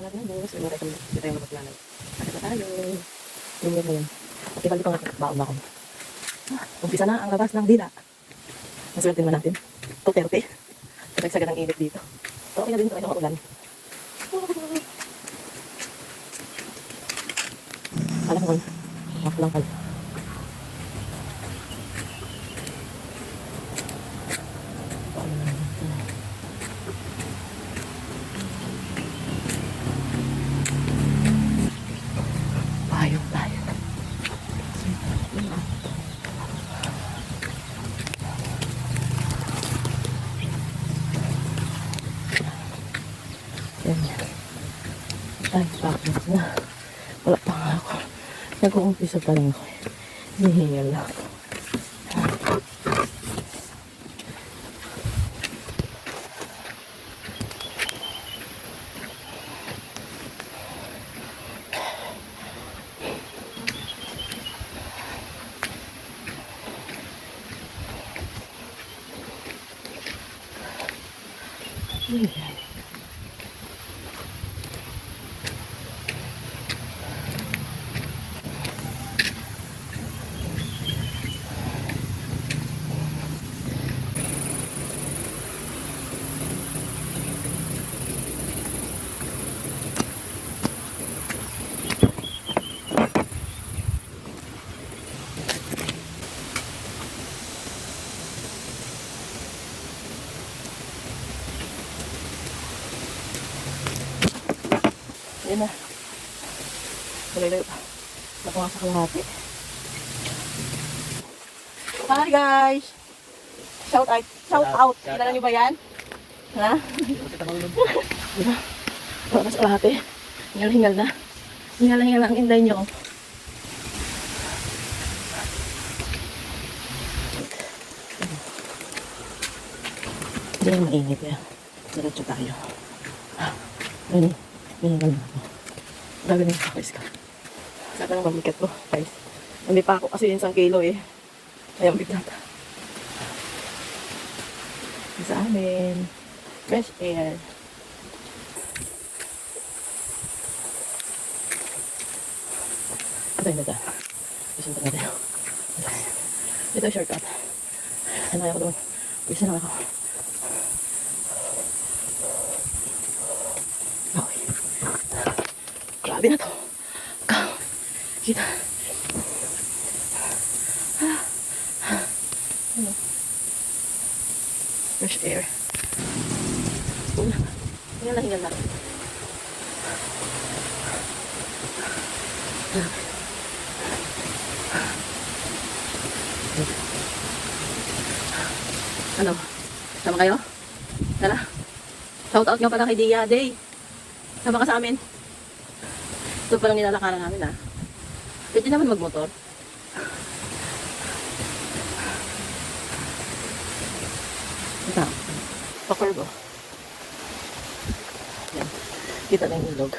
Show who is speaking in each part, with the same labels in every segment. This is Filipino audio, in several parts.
Speaker 1: Hanap na boss. Hindi tayo maglalay. Hanap na tayo. Yung yan na yan. At ibalik ko nga baon ako. Umpisa na ang labas ng dila. Maswerte naman natin. Tuterte. Pagsagan ng init dito. So, okay na din ito. Ay, nakaulan. Alam ko. Ako lang pala. Payong tayo. Yan. Ay, bakit na. Wala pa nga ako. Nag-uumpisa pa lang ako. Hinihingal lang ako. Ayan. Ayan na. Malayo pa. Nakuha sa kalahati. Hi guys! Shout out! Shout out! Kilala nyo ba yan? Ha? Diba? Nakuha sa kalahati. Hingal-hingal na. Hingal-hingal ang inday nyo. Hindi lang mainit yan. Diretso tayo. Ayun. Hingal na ako. Gagawin ko guys ka. Saka lang mabigat ko guys. Hindi pa ako kasi yung 1 kilo eh. Kaya bigat. Sa amin. Fresh air. Ito yung daga. Isunta na tayo. Ito yung shortcut. Ano ako doon. Isa lang ako. Grabe na to. Kita. Ano? Fresh air. Hingal na hingal na. Ano? Sama kayo? Tara. Shout out nyo pala kay Dia Day. Sama ka sa amin. Ito palang nilalakaran namin ha. Pwede naman magmotor. Ito. Pa-curve. Yan. Kita na yung ilog.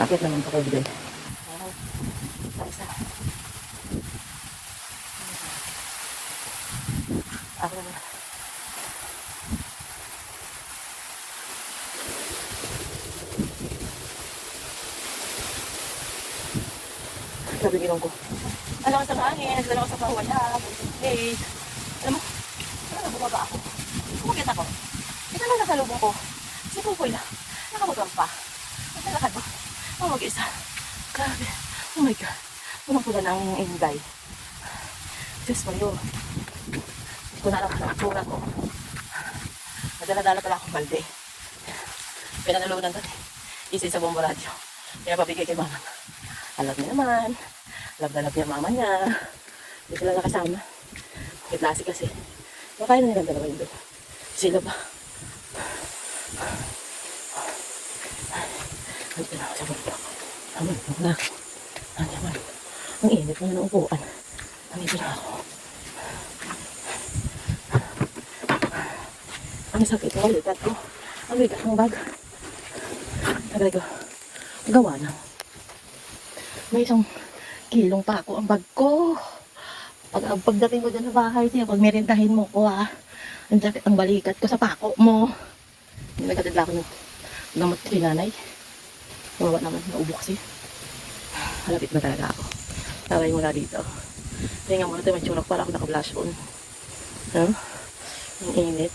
Speaker 1: Akit naman pa-curve din. Isa. Ako naman. Sabi ginaw ko. Alam ka sa hangin, alam ka sa pawala. Hey. Alam mo, ano bumaba ako? Kumakit ako. Ito lang nasa lubong ko. Si Pupoy na. Nakamotor pa. At nalakad mo. Oh, mag-isa. Grabe. Oh my God. Unang pula ng inday. Diyos ko yun. Hindi ko na alam ang atura ko. Madala-dala pala akong balde. Pinanalunan dati. Isa sa bombo radyo. Kaya pabigay kay mama. Alam niya naman. Love na love niya mama niya. Hindi sila nakasama. Kitlasi kasi. Makain na nilang dalawa yun doon. Sila ba? Halika na ako sa mundo. Aman mo na ako. Naman. Ang init mo ng upuan. Nandito na ako. Ang sakit ko ulit at ang bigat ng bag. Tagay ko. Gawa na. May 1 kilong pa ako ang bag ko. Pagdating ko dyan sa bahay siya, pag merindahin mo ko ha. Ang sakit ang balikat ko sa pako mo. Hindi nagkatid lang ako ng Gamot kay nanay. Mawa naman, naubo kasi. Halapit na talaga ako. Taray mula dito. Tingnan mo natin, may tsurak para ako naka-blush on. Ang init.